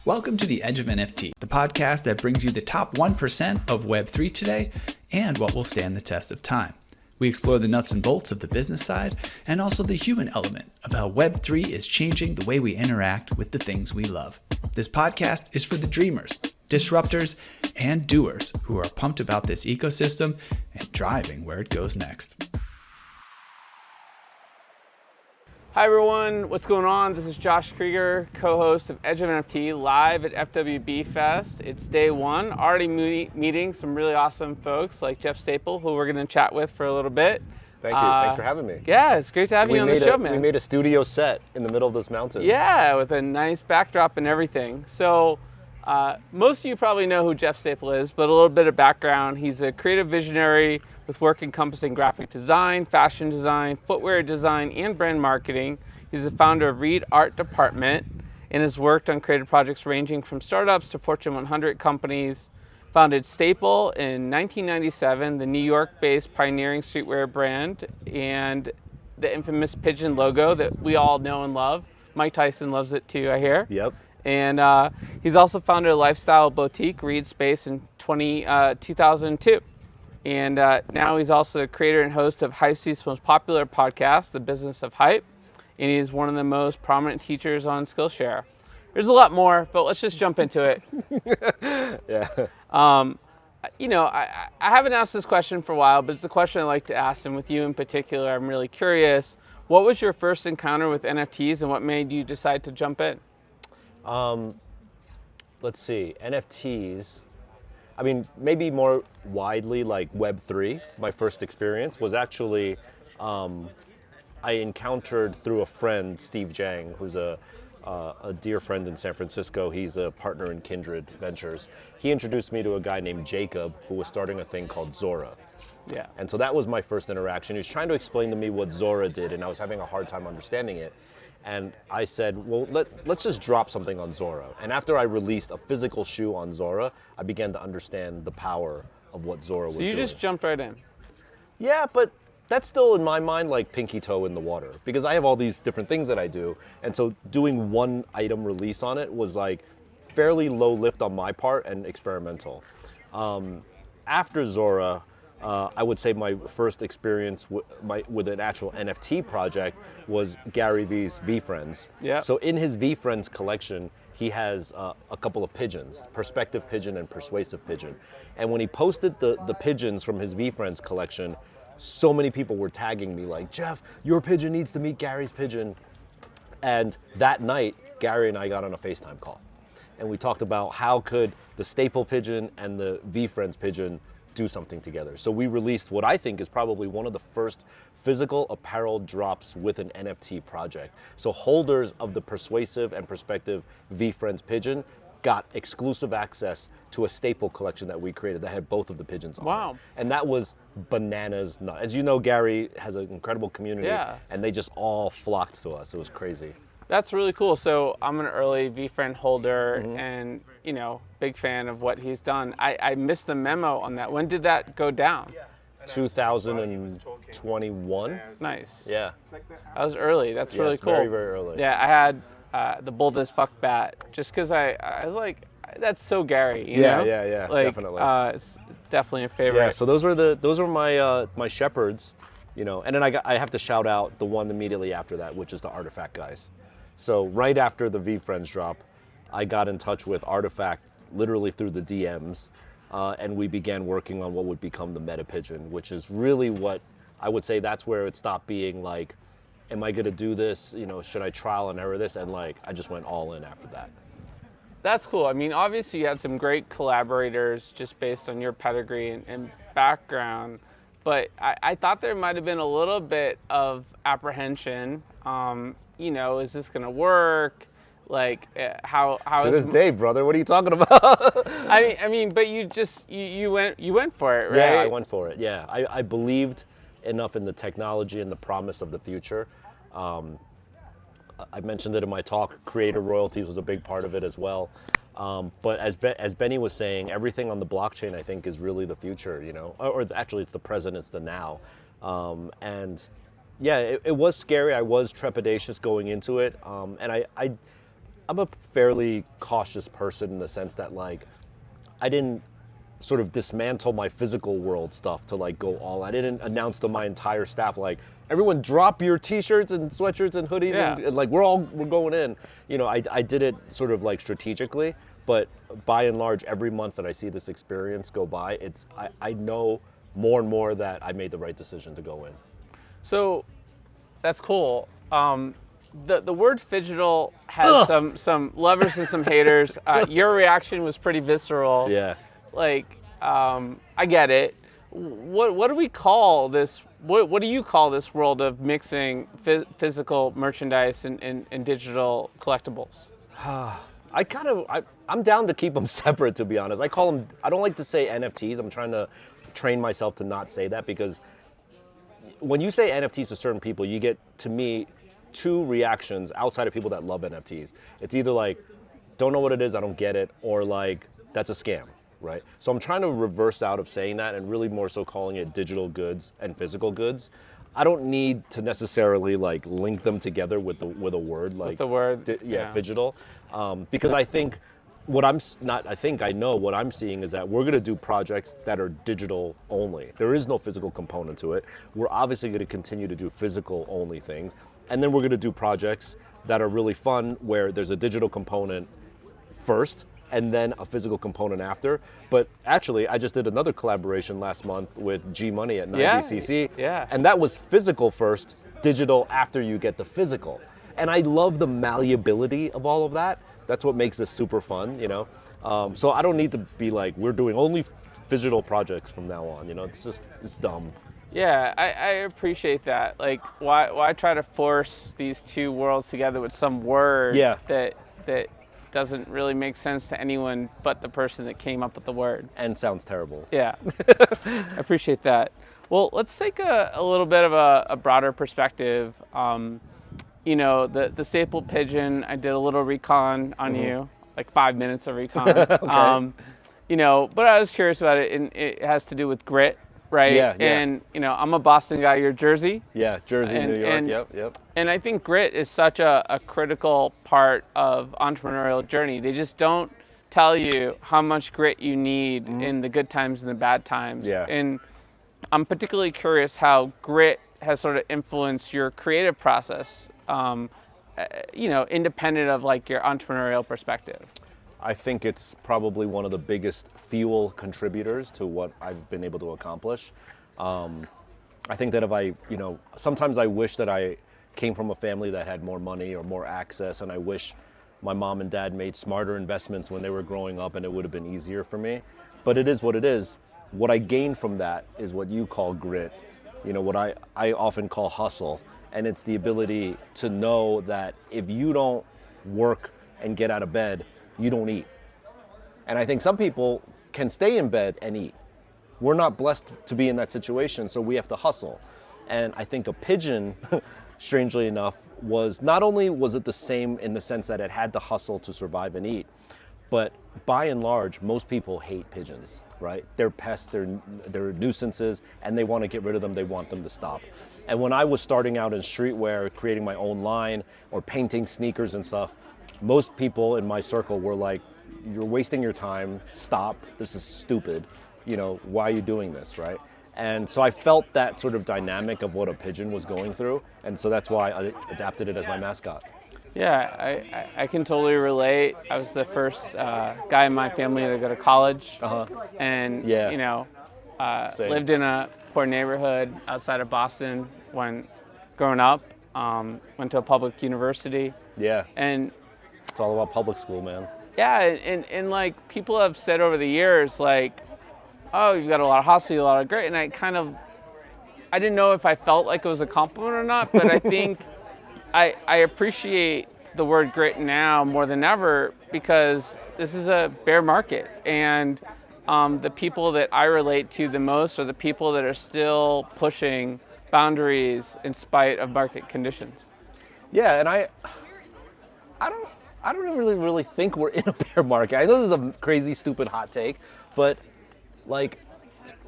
Welcome to the Edge of NFT, the podcast that brings you the top 1% of Web3 today and what will stand the test of time. We explore the nuts and bolts of the business side and also the human element of how Web3 is changing the way we interact with the things we love. This podcast is for the dreamers, disruptors, and doers who are pumped about this ecosystem and driving where it goes next. Hi everyone, what's going on? This is Josh Krieger, co-host of Edge of NFT, live at FWB Fest. It's day one, already meeting some really awesome folks like Jeff Staple, who we're going to chat with for a little bit. Thank you, thanks for having me. Yeah, it's great to have you on the show, man. We made a studio set in the middle of this mountain. Yeah, with a nice backdrop and everything. So most of you probably know who Jeff Staple is, but a little bit of background. He's a creative visionary with work encompassing graphic design, fashion design, footwear design, and brand marketing. He's the founder of Reed Art Department and has worked on creative projects ranging from startups to Fortune 100 companies. Founded Staple in 1997, the New York-based pioneering streetwear brand, and the infamous pigeon logo that we all know and love. Mike Tyson loves it too, I hear. Yep. And he's also founded a lifestyle boutique, Reed Space, in 2002. And now he's also the creator and host of HypeSeat's most popular podcast, The Business of Hype. And he's one of the most prominent teachers on Skillshare. There's a lot more, but let's just jump into it. Yeah. I haven't asked this question for a while, but it's a question I like to ask. And with you in particular, I'm really curious. What was your first encounter with NFTs and what made you decide to jump in? Let's see, NFTs. I mean, maybe more widely like Web3. My first experience was actually, I encountered through a friend, Steve Giang, who's a dear friend in San Francisco. He's a partner in Kindred Ventures. He introduced me to a guy named Jacob who was starting a thing called Zora. Yeah. And so that was my first interaction. He was trying to explain to me what Zora did, and I was having a hard time understanding it. And I said, well, let's just drop something on Zora. And after I released a physical shoe on Zora, I began to understand the power of what Zora was doing. So you just jumped right in? Yeah, but that's still in my mind like pinky toe in the water, because I have all these different things that I do. And so doing one item release on it was like fairly low lift on my part and experimental. After Zora, I would say my first experience with an actual NFT project was Gary V's VeeFriends. Yeah. So in his VeeFriends collection, he has a couple of pigeons, Perspective Pigeon and Persuasive Pigeon. And when he posted the pigeons from his VeeFriends collection, so many people were tagging me like, Jeff, your pigeon needs to meet Gary's pigeon. And that night, Gary and I got on a FaceTime call. And we talked about how could the Staple pigeon and the VeeFriends pigeon do something together. So we released what I think is probably one of the first physical apparel drops with an NFT project. So holders of the Persuasive and Perspective VeeFriends pigeon got exclusive access to a Staple collection that we created that had both of the pigeons on Wow. it. And that was bananas nuts. As you know, Gary has an incredible community, Yeah. and they just all flocked to us. It was crazy. That's really cool. So I'm an early VeeFriend holder and, big fan of what he's done. I missed the memo on that. When did that go down? 2021. Nice. Yeah. That was early. That's really cool. Very, very early. Yeah, I had the bold as fuck bat just because I was like, that's so Gary, you know? Yeah, like, definitely. It's definitely a favorite. Yeah, so those were my my shepherds, and then I have to shout out the one immediately after that, which is the Artifact guys. So right after the VeeFriends drop, I got in touch with Artifact literally through the DMs, and we began working on what would become the Meta Pigeon, which is really what I would say that's where it stopped being like, am I gonna do this? Should I trial and error this? And like, I just went all in after that. That's cool. I mean, obviously you had some great collaborators just based on your pedigree and background, but I thought there might have been a little bit of apprehension. Is this gonna work? Like, how to this day, brother, what are you talking about? I mean, but you went for it, right? Yeah, I went for it. Yeah, I believed enough in the technology and the promise of the future. I mentioned it in my talk. Creator royalties was a big part of it as well. But as Benny was saying, everything on the blockchain, I think, is really the future. Or actually, it's the present, it's the now. And yeah, it was scary. I was trepidatious going into it, and I'm a fairly cautious person in the sense that like I didn't sort of dismantle my physical world stuff to like go all. I didn't announce to my entire staff like everyone drop your t-shirts and sweatshirts and hoodies and like we're going in. You know, I did it sort of like strategically, but by and large every month that I see this experience go by, I know more and more that I made the right decision to go in. So that's cool. The word phygital has some lovers and some haters. Your reaction was pretty visceral. Yeah. Like, I get it. What do we call this? What do you call this world of mixing physical merchandise and digital collectibles? I'm down to keep them separate, to be honest. I don't like to say NFTs. I'm trying to train myself to not say that, because when you say NFTs to certain people, you get, to me, two reactions outside of people that love NFTs. It's either like, don't know what it is, I don't get it, or like, that's a scam, right? So I'm trying to reverse out of saying that and really more so calling it digital goods and physical goods. I don't need to necessarily like link them together with a word like with the word, phygital, because I think I know what I'm seeing is that we're going to do projects that are digital only. There is no physical component to it. We're obviously going to continue to do physical only things. And then we're going to do projects that are really fun where there's a digital component first and then a physical component after. But actually, I just did another collaboration last month with G Money at 90cc. Yeah. And that was physical first, digital after you get the physical. And I love the malleability of all of that. That's what makes this super fun, you know? So I don't need to be like, we're doing only phygital projects from now on, you know? It's dumb. Yeah, I appreciate that. Like, why try to force these two worlds together with some word that doesn't really make sense to anyone but the person that came up with the word? And sounds terrible. Yeah, I appreciate that. Well, let's take a little bit of a broader perspective. You know, the staple pigeon, I did a little recon on you, like 5 minutes of recon. Okay. You know, but I was curious about it, and it has to do with grit. Right. Yeah. And, you know, I'm a Boston guy, you're Jersey. Yeah, Jersey, New York, yep. And I think grit is such a critical part of entrepreneurial journey. They just don't tell you how much grit you need in the good times and the bad times. Yeah. And I'm particularly curious how grit has sort of influenced your creative process, you know, independent of like your entrepreneurial perspective. I think it's probably one of the biggest fuel contributors to what I've been able to accomplish. I think that sometimes I wish that I came from a family that had more money or more access, and I wish my mom and dad made smarter investments when they were growing up, and it would have been easier for me. But it is what it is. What I gained from that is what you call grit, you know, what I often call hustle. And it's the ability to know that if you don't work and get out of bed, you don't eat. And I think some people can stay in bed and eat. We're not blessed to be in that situation, so we have to hustle. And I think a pigeon, strangely enough, was not only was it the same in the sense that it had to hustle to survive and eat, but by and large, most people hate pigeons, right? They're pests, they're nuisances, and they want to get rid of them, they want them to stop. And when I was starting out in streetwear, creating my own line or painting sneakers and stuff, most people in my circle were like, you're wasting your time, stop, this is stupid, you know, why are you doing this, right? And so I felt that sort of dynamic of what a pigeon was going through, and so that's why I adapted it as my mascot. Yeah, I can totally relate. I was the first guy in my family to go to college, and you know, lived in a poor neighborhood outside of Boston when growing up. Went to a public university. Yeah. And it's all about public school, man. Yeah, and like people have said over the years, like, oh, you've got a lot of hustle, a lot of grit, and I didn't know if I felt like it was a compliment or not, but I think I appreciate the word grit now more than ever because this is a bear market, and the people that I relate to the most are the people that are still pushing boundaries in spite of market conditions. Yeah, and I don't really think we're in a bear market. I know this is a crazy, stupid hot take, but like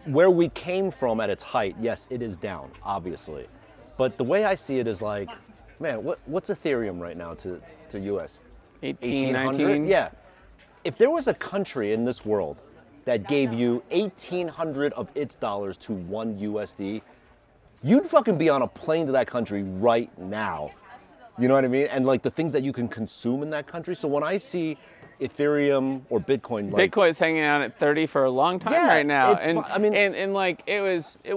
where we came from at its height, yes, it is down, obviously. But the way I see it is like, man, what's Ethereum right now to US? 1800? Yeah. If there was a country in this world that gave you 1,800 of its dollars to 1 USD, you'd fucking be on a plane to that country right now. You know what I mean? And like the things that you can consume in that country. So when I see Ethereum or Bitcoin, like, Bitcoin's hanging out at 30 for a long time right now. And like it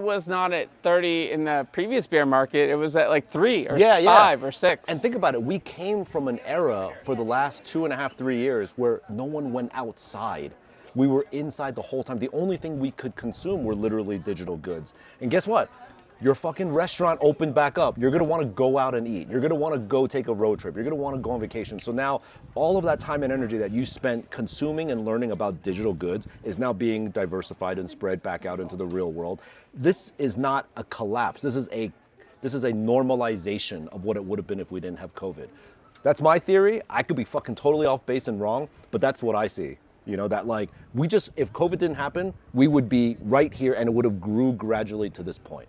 was not at 30 in the previous bear market. It was at like 3 or 5 or 6. And think about it. We came from an era for the last 2.5, 3 years where no one went outside. We were inside the whole time. The only thing we could consume were literally digital goods. And guess what? Your fucking restaurant opened back up. You're gonna wanna go out and eat. You're gonna wanna go take a road trip. You're gonna wanna go on vacation. So now all of that time and energy that you spent consuming and learning about digital goods is now being diversified and spread back out into the real world. This is not a collapse. This is a normalization of what it would have been if we didn't have COVID. That's my theory. I could be fucking totally off base and wrong, but that's what I see. You know, that like, if COVID didn't happen, we would be right here and it would have grew gradually to this point.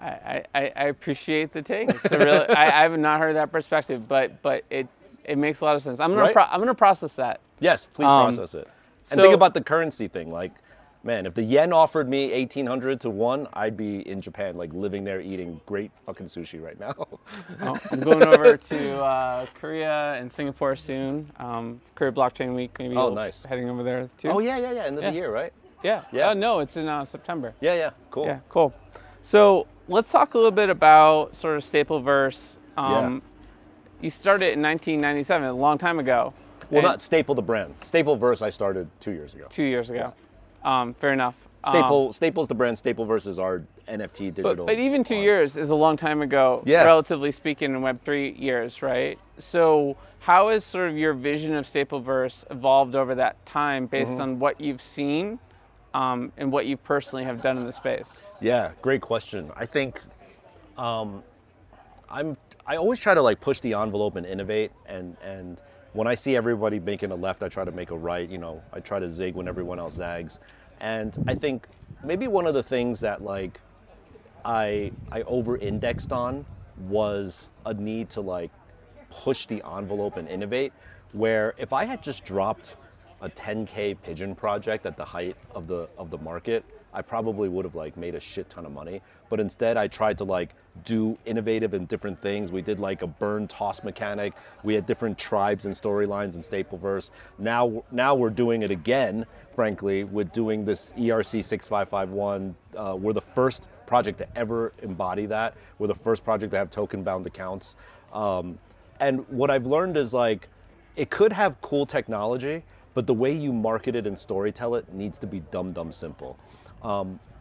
I appreciate the take. It's a really, I have not heard that perspective, but it makes a lot of sense. I'm gonna process that. Yes, please process it. And think about the currency thing. Like, man, if the yen offered me 1,800 to 1, I'd be in Japan, like living there eating great fucking sushi right now. I'm going over to Korea and Singapore soon. Korea Blockchain Week, maybe. Oh, nice. Heading over there too. Oh yeah. End of the year, right? Yeah. Yeah. No, it's in September. Yeah. Cool. Yeah, cool. So let's talk a little bit about sort of Stapleverse. You started in 1997, a long time ago. Well, not Staple the brand. Stapleverse I started 2 years ago. 2 years ago. Fair enough. Staple's the brand. Stapleverse is our NFT digital. But even 2 years is a long time ago, relatively speaking, in Web3 years, right? So how has sort of your vision of Stapleverse evolved over that time based on what you've seen and what you personally have done in the space? Yeah, great question. I think I always try to like push the envelope and innovate, and when I see everybody making a left, I try to make a right. You know, I try to zig when everyone else zags. And I think maybe one of the things that like I over-indexed on was a need to like push the envelope and innovate, where if I had just dropped a 10K pigeon project at the height of the market, I probably would have like made a shit ton of money. But instead I tried to like do innovative and different things. We did like a burn toss mechanic. We had different tribes and storylines in Stapleverse. Now we're doing it again, frankly, with doing this ERC 6551. We're the first project to ever embody that. We're the first project to have token bound accounts. And what I've learned is like, it could have cool technology, but the way you market it and storytell it needs to be dumb simple.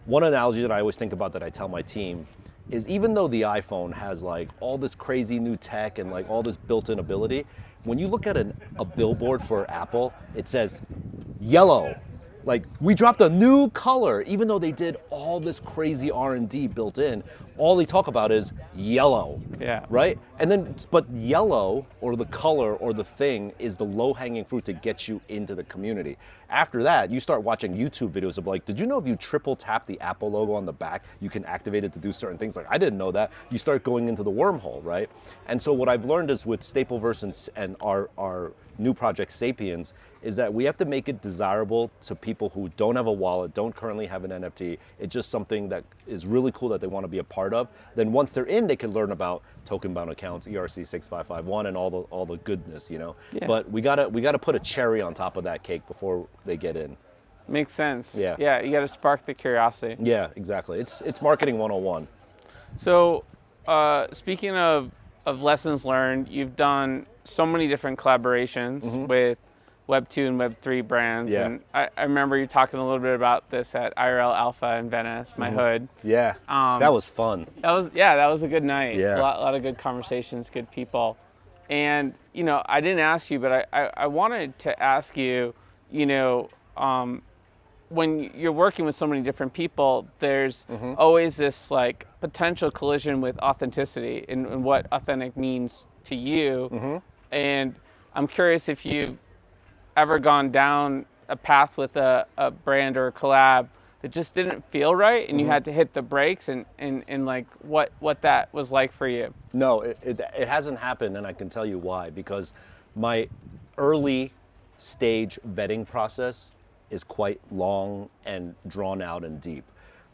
One analogy that I always think about that I tell my team is, even though the iPhone has like all this crazy new tech and like all this built-in ability, when you look at a billboard for Apple, it says yellow. Like, we dropped a new color, even though they did all this crazy R&D built in. All they talk about is yellow, right? And then, but yellow, or the color, or the thing, is the low-hanging fruit to get you into the community. After that, you start watching YouTube videos of like, did you know if you triple tap the Apple logo on the back, you can activate it to do certain things? Like, I didn't know that. You start going into the wormhole, right? And so what I've learned is with Stapleverse and our new project, SAPIENZ, is that we have to make it desirable to people who don't have a wallet, don't currently have an NFT. It's just something that is really cool that they want to be a part of. Then once they're in, they can learn about token-bound accounts, ERC 6551, and all the goodness, you know. Yeah. But we gotta put a cherry on top of that cake before they get in. Makes sense. Yeah. Yeah, you got to spark the curiosity. Yeah, exactly. It's marketing 101. So, speaking of lessons learned, you've done so many different collaborations with Web 2 and Web 3 brands. Yeah. And I remember you talking a little bit about this at IRL Alpha in Venice, my hood. Yeah, that was fun. That was a good night. Yeah. A lot of good conversations, good people. And, you know, I didn't ask you, but I wanted to ask you, you know, when you're working with so many different people, there's always this like potential collision with authenticity and what authentic means to you. And I'm curious if you've ever gone down a path with a brand or a collab that just didn't feel right and you had to hit the brakes, and like what that was like for you. No, it hasn't happened, and I can tell you why. Because my early stage vetting process is quite long and drawn out and deep.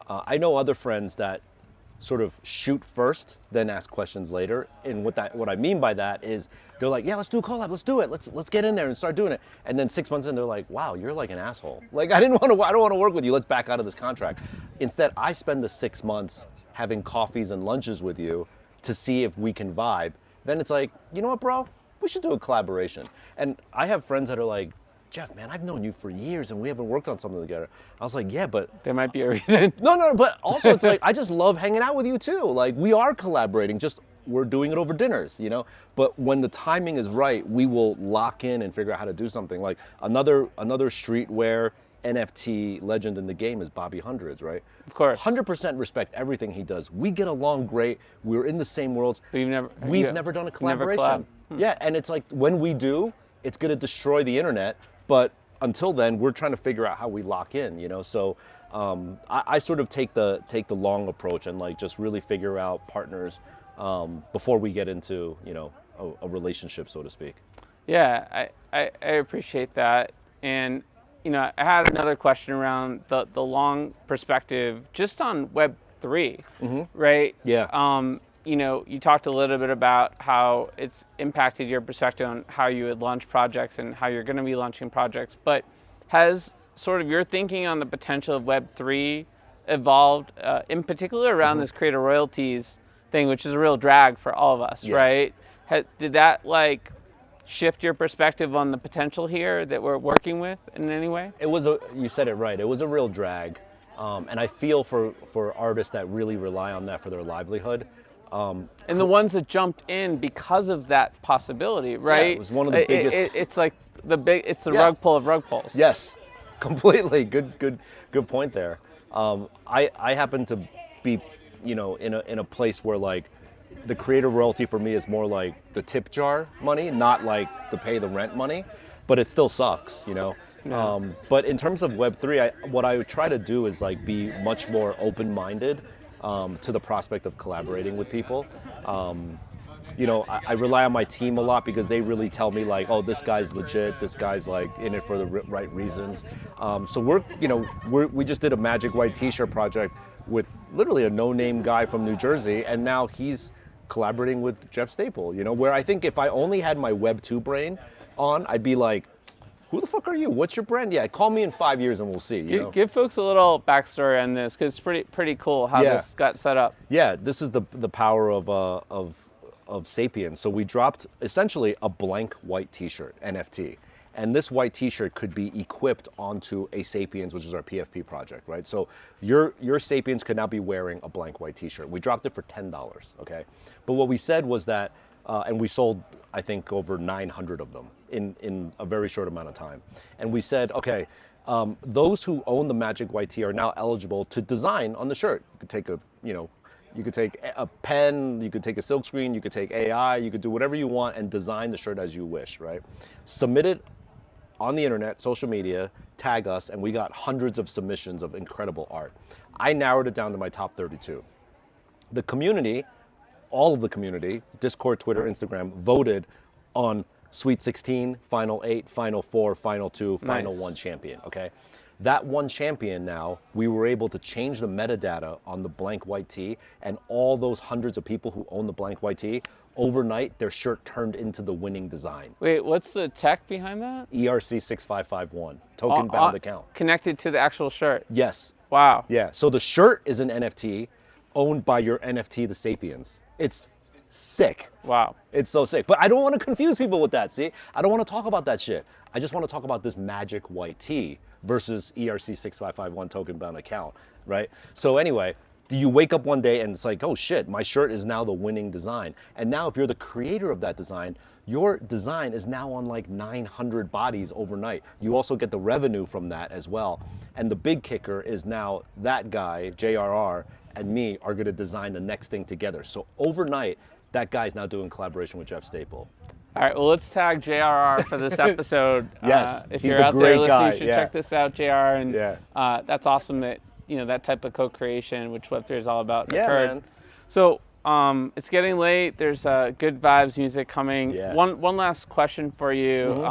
I know other friends that sort of shoot first, then ask questions later. And what I mean by that is they're like, yeah, let's do a collab, let's do it, let's get in there and start doing it. And then 6 months in, they're like, wow, you're like an asshole. Like I don't want to work with you. Let's back out of this contract. Instead, I spend the 6 months having coffees and lunches with you to see if we can vibe. Then it's like, you know what, bro? We should do a collaboration. And I have friends that are like, Jeff, man, I've known you for years and we haven't worked on something together. I was like, yeah, but... There might be a reason. No, but also it's like, I just love hanging out with you too. Like, we are collaborating, just we're doing it over dinners, you know? But when the timing is right, we will lock in and figure out how to do something. Like, another streetwear NFT legend in the game is Bobby Hundreds, right? Of course. 100% respect everything he does. We get along great. We're in the same worlds. But We've never done a collaboration. Yeah, and it's like, when we do, it's going to destroy the internet. But until then, we're trying to figure out how we lock in, you know? So I sort of take the long approach and like just really figure out partners before we get into, you know, a relationship, so to speak. Yeah, I appreciate that. And, you know, I had another question around the long perspective just on Web3, right? Yeah. You know, you talked a little bit about how it's impacted your perspective on how you would launch projects and how you're going to be launching projects. But has sort of your thinking on the potential of Web3 evolved, in particular around this creator royalties thing, which is a real drag for all of us, right? Did that like shift your perspective on the potential here that we're working with in any way? You said it right. It was a real drag. And I feel for artists that really rely on that for their livelihood. And the ones that jumped in because of that possibility, right? Yeah, it was one of the biggest. It's like it's the rug pull of rug pulls. Yes, completely. Good point there. I happen to be, you know, in a place where like the creator royalty for me is more like the tip jar money, not like the pay the rent money, but it still sucks, you know. Yeah. But in terms of Web3, what I would try to do is like be much more open-minded to the prospect of collaborating with people. You know, I rely on my team a lot because they really tell me like, oh, this guy's legit, this guy's like in it for the right reasons. So we just did a Magic White T-shirt project with literally a no-name guy from New Jersey, and now he's collaborating with Jeff Staple, you know, where I think if I only had my Web 2 brain on, I'd be like, who the fuck are you? What's your brand? Yeah, call me in 5 years and we'll see. You know? Give folks a little backstory on this, because it's pretty cool how this got set up. Yeah, this is the power of SAPIENZ. So we dropped essentially a blank white T-shirt, NFT. And this white T-shirt could be equipped onto a SAPIENZ, which is our PFP project, right? So your SAPIENZ could now be wearing a blank white T-shirt. We dropped it for $10, okay? But what we said was that, and we sold, I think, over 900 of them in a very short amount of time. And we said, okay, those who own the Magic White Tee are now eligible to design on the shirt. You could take you could take a pen, you could take a silkscreen, you could take AI, you could do whatever you want and design the shirt as you wish, right? Submit it on the internet, social media, tag us, and we got hundreds of submissions of incredible art. I narrowed it down to my top 32. The community, all of the community, Discord, Twitter, Instagram, voted on Sweet 16, Final 8, Final 4, Final 2, Final 1 champion, okay? That one champion now, we were able to change the metadata on the blank white tee, and all those hundreds of people who own the blank white tee, overnight, their shirt turned into the winning design. Wait, what's the tech behind that? ERC6551, token bound account. Connected to the actual shirt? Yes. Wow. Yeah, so the shirt is an NFT owned by your NFT, the SAPIENZ. It's sick. Wow. It's so sick. But I don't want to confuse people with that, see? I don't want to talk about that shit. I just want to talk about this magic white tee versus ERC6551 token bound account, right? So anyway, you wake up one day and it's like, oh shit, my shirt is now the winning design. And now if you're the creator of that design, your design is now on like 900 bodies overnight. You also get the revenue from that as well. And the big kicker is now that guy, JRR, and me are gonna design the next thing together. So overnight, that guy's now doing collaboration with Jeff Staple. All right, well, let's tag JRR for this episode. Yes, if he's you're a out there great listening, guy, you should check this out, JR. And that's awesome that, you know, that type of co-creation, which Web3 is all about, occurred. Man. So it's getting late. There's good vibes music coming. Yeah. One last question for you.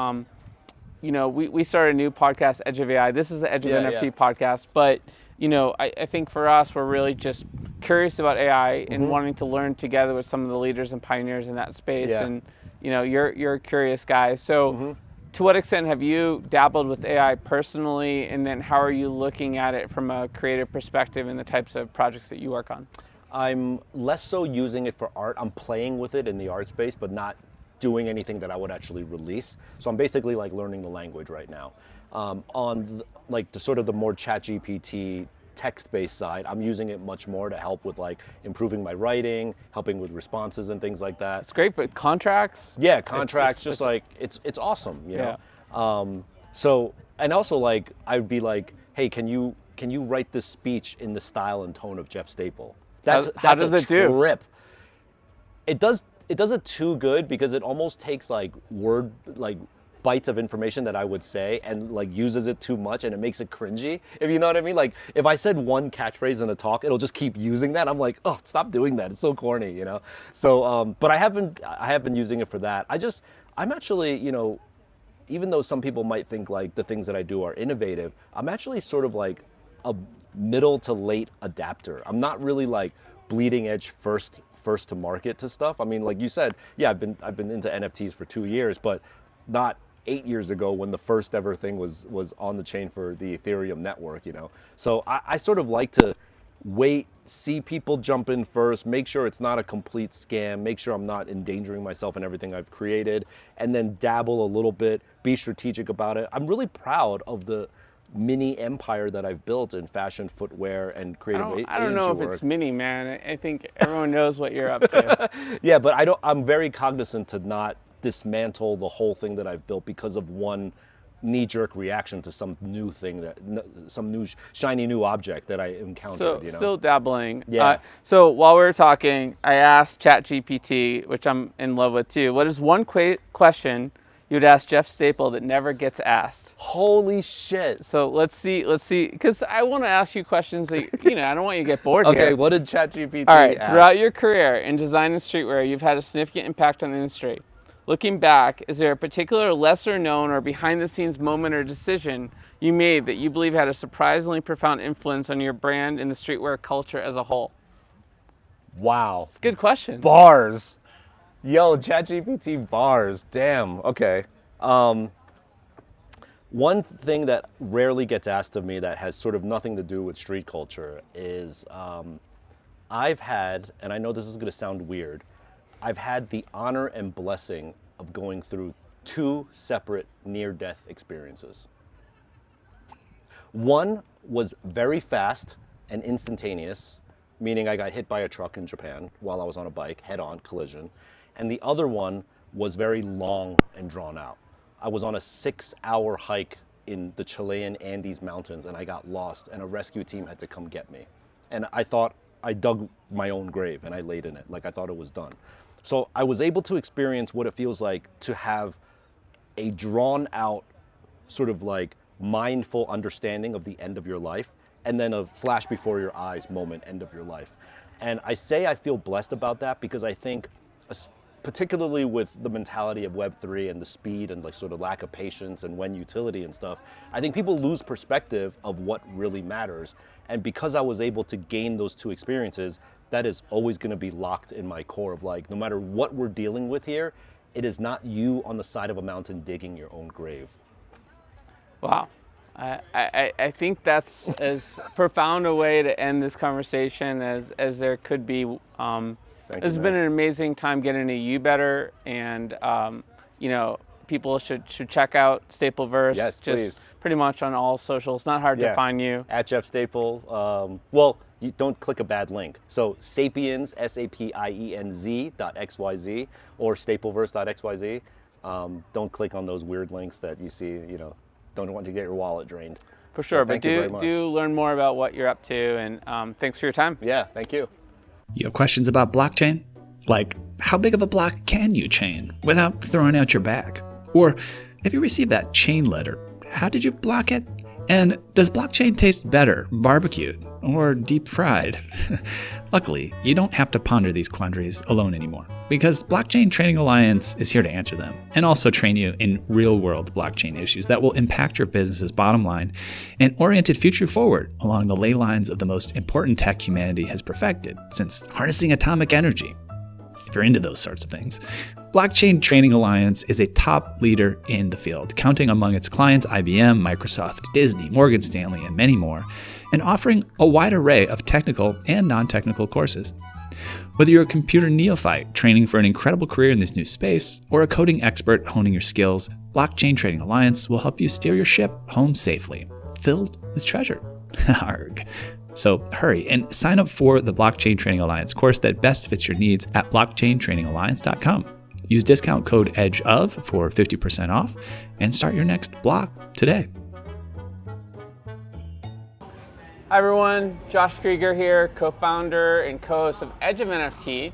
Mm-hmm. We started a new podcast, Edge of AI. This is the Edge of NFT Podcast, but I think for us, we're really just curious about AI and wanting to learn together with some of the leaders and pioneers in that space. Yeah. And you're a curious guy. So to what extent have you dabbled with AI personally, and then how are you looking at it from a creative perspective in the types of projects that you work on? I'm less so using it for art. I'm playing with it in the art space, but not doing anything that I would actually release. So I'm basically like learning the language right now. On like the sort of the more ChatGPT text-based side, I'm using it much more to help with like improving my writing, helping with responses and things like that. It's great, but contracts? Yeah, contracts, it's awesome, you know? So, and also like, I'd be like, hey, can you write this speech in the style and tone of Jeff Staple? That's how does a it do? trip. It does it too good because it almost takes like bites of information that I would say and like uses it too much and it makes it cringy, if you know what I mean. Like if I said one catchphrase in a talk, it'll just keep using that. I'm like, oh, stop doing that. It's so corny, you know? So, but I have been using it for that. I'm actually, even though some people might think like the things that I do are innovative, I'm actually sort of like a middle to late adapter. I'm not really like bleeding edge first to market to stuff. I mean, like you said, yeah, I've been into NFTs for 2 years, but not 8 years ago when the first ever thing was on the chain for the Ethereum network, So I sort of like to wait, see people jump in first, make sure it's not a complete scam, make sure I'm not endangering myself and everything I've created, and then dabble a little bit, be strategic about it. I'm really proud of the mini empire that I've built in fashion, footwear, and creative agency work. I don't know if it's mini, man. I think everyone knows what you're up to. Yeah, but I'm very cognizant to not dismantle the whole thing that I've built because of one knee-jerk reaction to some new thing, some new shiny new object that I encountered. Still dabbling. Yeah. So while we were talking, I asked ChatGPT, which I'm in love with too. What is one question you would ask Jeff Staple that never gets asked? Holy shit. So let's see, because I want to ask you questions that, I don't want you to get bored Okay, here. what did ChatGPT All right, ask? throughout your career in design and streetwear, you've had a significant impact on the industry. Looking back, is there a particular lesser known or behind the scenes moment or decision you made that you believe had a surprisingly profound influence on your brand and the streetwear culture as a whole? Wow. It's a good question. Bars. Yo, ChatGPT bars. Damn. Okay. One thing that rarely gets asked of me that has sort of nothing to do with street culture is I've had, and I know this is going to sound weird, I've had the honor and blessing of going through 2 separate near-death experiences. One was very fast and instantaneous, meaning I got hit by a truck in Japan while I was on a bike, head-on collision. And the other one was very long and drawn out. I was on a 6-hour hike in the Chilean Andes Mountains and I got lost and a rescue team had to come get me. And I thought I dug my own grave and I laid in it, like I thought it was done. So I was able to experience what it feels like to have a drawn out sort of like mindful understanding of the end of your life and then a flash before your eyes moment, end of your life. And I say I feel blessed about that because I think, particularly with the mentality of Web3 and the speed and like sort of lack of patience and when utility and stuff, I think people lose perspective of what really matters. And because I was able to gain those 2 experiences, that is always going to be locked in my core of like, no matter what we're dealing with here, it is not you on the side of a mountain digging your own grave. Wow. I think that's as profound a way to end this conversation as there could be. This has been an amazing time getting to you better, and people should check out Stapleverse. Yes, please. Pretty much on all socials. Not hard to find you. At Jeff Staple. Well, you don't click a bad link. So SAPIENZ, SAPIENZ.xyz or Stapleverse.xyz. Don't click on those weird links that you see, don't want to get your wallet drained. For sure, but do learn more about what you're up to, and thanks for your time. Yeah, thank you. You have questions about blockchain? Like, how big of a block can you chain without throwing out your back? Or if you receive that chain letter, how did you block it? And does blockchain taste better barbecued or deep fried? Luckily, you don't have to ponder these quandaries alone anymore, because Blockchain Training Alliance is here to answer them and also train you in real-world blockchain issues that will impact your business's bottom line and orient it future forward along the ley lines of the most important tech humanity has perfected since harnessing atomic energy. If you're into those sorts of things, Blockchain Training Alliance is a top leader in the field, counting among its clients IBM, Microsoft, Disney, Morgan Stanley, and many more, and offering a wide array of technical and non-technical courses. Whether you're a computer neophyte training for an incredible career in this new space, or a coding expert honing your skills, Blockchain Training Alliance will help you steer your ship home safely, filled with treasure. Arg. So hurry and sign up for the Blockchain Training Alliance course that best fits your needs at blockchaintrainingalliance.com. Use discount code EDGEOF for 50% off and start your next block today. Hi everyone, Josh Krieger here, co-founder and co-host of Edge of NFT,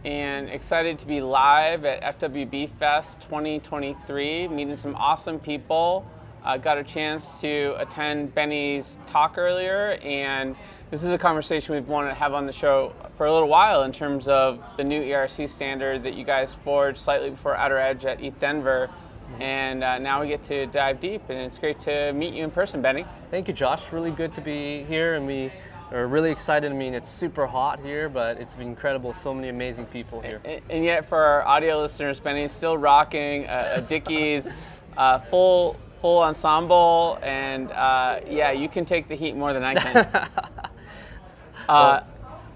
and excited to be live at FWB Fest 2023, meeting some awesome people. Got a chance to attend Benny's talk earlier, and this is a conversation we've wanted to have on the show for a little while in terms of the new ERC standard that you guys forged slightly before Outer Edge at ETH Denver. And now we get to dive deep, and it's great to meet you in person, Benny. Thank you, Josh. Really good to be here, and we are really excited. I mean, it's super hot here, but it's been incredible. So many amazing people here. And yet, for our audio listeners, Benny's still rocking a Dickies full ensemble, and yeah, you can take the heat more than I can.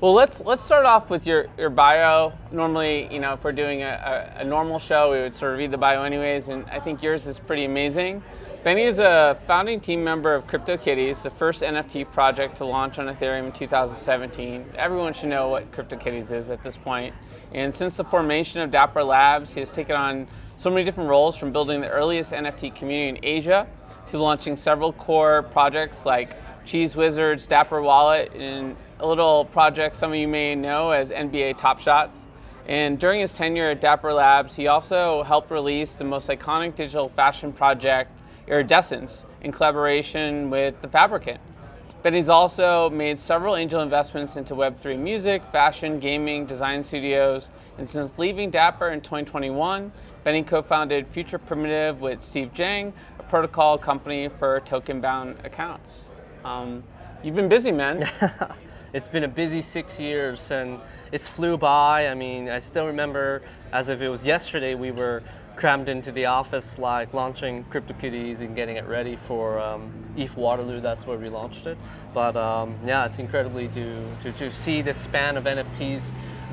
Well, let's start off with your bio. Normally, you know, if we're doing a normal show, we would sort of read the bio anyways, and I think yours is pretty amazing. Benny is a founding team member of CryptoKitties, the first NFT project to launch on Ethereum in 2017. Everyone should know what CryptoKitties is at this point. And since the formation of Dapper Labs, he has taken on so many different roles, from building the earliest NFT community in Asia to launching several core projects like Cheese Wizards, Dapper Wallet, and a little project some of you may know as NBA Top Shots. And during his tenure at Dapper Labs, he also helped release the most iconic digital fashion project, Iridescence, in collaboration with The Fabricant. Benny's also made several angel investments into Web3 music, fashion, gaming, design studios, and since leaving Dapper in 2021, Benny co-founded Future Primitive with Steve Giang, a protocol company for token-bound accounts. You've been busy, man. It's been a busy 6 years, and it's flew by. I mean, I still remember as if it was yesterday, we were crammed into the office, like launching CryptoKitties and getting it ready for ETH Waterloo. That's where we launched it. But yeah, it's incredibly to see the span of NFTs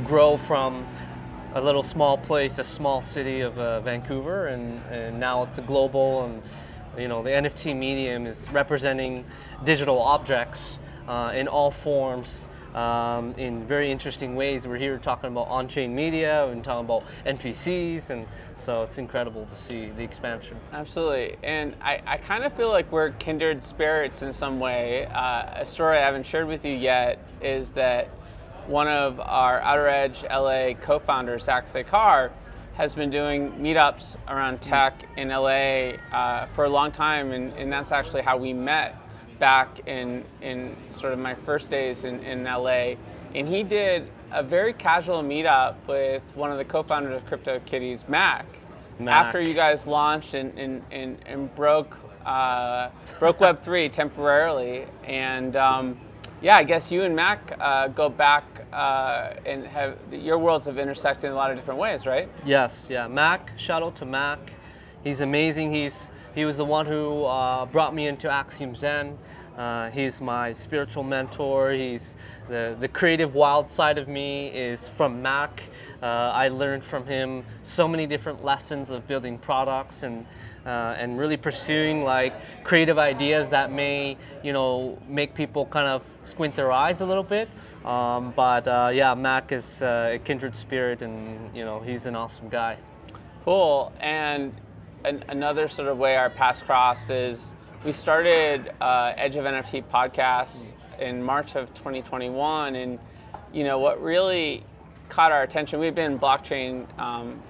grow from a little small place, a small city of Vancouver, and now it's a global, and you know, the NFT medium is representing digital objects in all forms, in very interesting ways. We're here talking about on-chain media and talking about NPCs, and so it's incredible to see the expansion. Absolutely, and I kind of feel like we're kindred spirits in some way. A story I haven't shared with you yet is that one of our Outer Edge LA co-founders, Zach Sekar, has been doing meetups around tech in LA for a long time, and that's actually how we met back in sort of my first days in LA. And he did a very casual meetup with one of the co-founders of CryptoKitties, Mac, after you guys launched and broke Web3 temporarily. And yeah, I guess you and Mac go back and have your worlds have intersected in a lot of different ways, right? Yes, yeah. Mac, shout out to Mac. He's amazing. He was the one who brought me into Axiom Zen. He's my spiritual mentor. He's the creative wild side of me is from Mac. I learned from him so many different lessons of building products and really pursuing like creative ideas that may, you know, make people kind of squint their eyes a little bit. But yeah, Mac is a kindred spirit, and you know, he's an awesome guy. Cool. And another sort of way our paths crossed is we started Edge of NFT Podcast in March of 2021, and you know what really caught our attention. We'd been in blockchain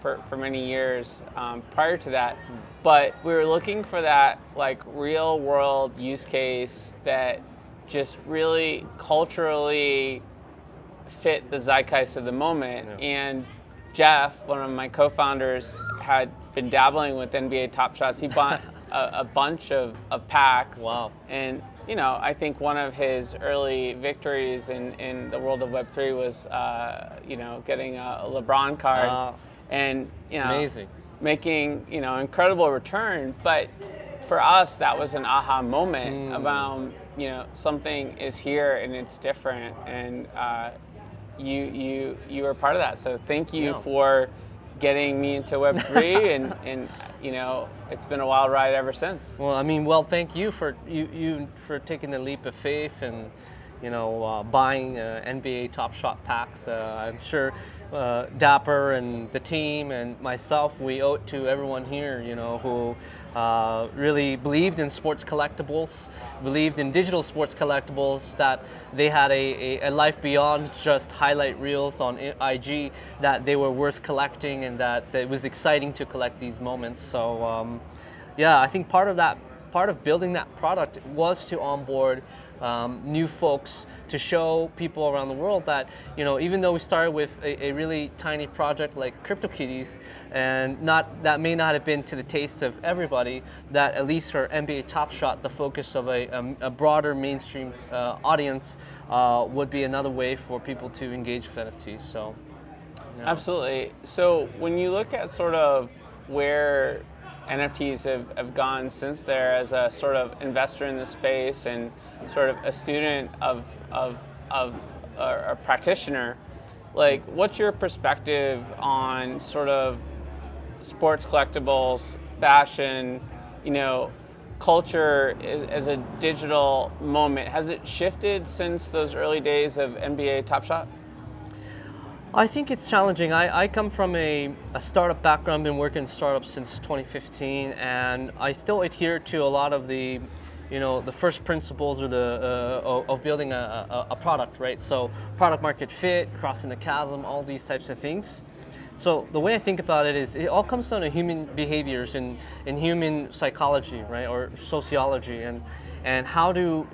for many years prior to that, but we were looking for that like real world use case that just really culturally fit the zeitgeist of the moment. Yeah. And Jeff, one of my co-founders, had been dabbling with NBA Top Shots. He bought a bunch of packs. Wow. And you know, I think one of his early victories in the world of Web3 was, you know, getting a LeBron card, and you know, amazing, making incredible return. But for us, that was an aha moment about something is here and it's different, and you were part of that. So thank you for getting me into Web3, and it's been a wild ride ever since. Well, I mean, thank you for taking the leap of faith and buying NBA Top Shot packs. I'm sure Dapper and the team and myself, we owe it to everyone here, who really believed in sports collectibles, believed in digital sports collectibles, that they had a life beyond just highlight reels on IG, that they were worth collecting, and that it was exciting to collect these moments. So I think part of building that product was to onboard new folks, to show people around the world that, even though we started with a really tiny project like CryptoKitties, and that may not have been to the taste of everybody, that at least for NBA Top Shot, the focus of a broader mainstream audience would be another way for people to engage with NFTs. So, Absolutely. So when you look at sort of where NFTs have gone since there, as a sort of investor in the space and sort of a student of a practitioner, like, what's your perspective on sort of sports collectibles, fashion, culture as a digital moment? Has it shifted since those early days of NBA Top Shot? I think it's challenging. I come from a startup background, been working in startups since 2015, and I still adhere to a lot of the first principles or of building a product, right? So product market fit, crossing the chasm, all these types of things. So the way I think about it is, it all comes down to human behaviors and human psychology, right, or sociology, and how do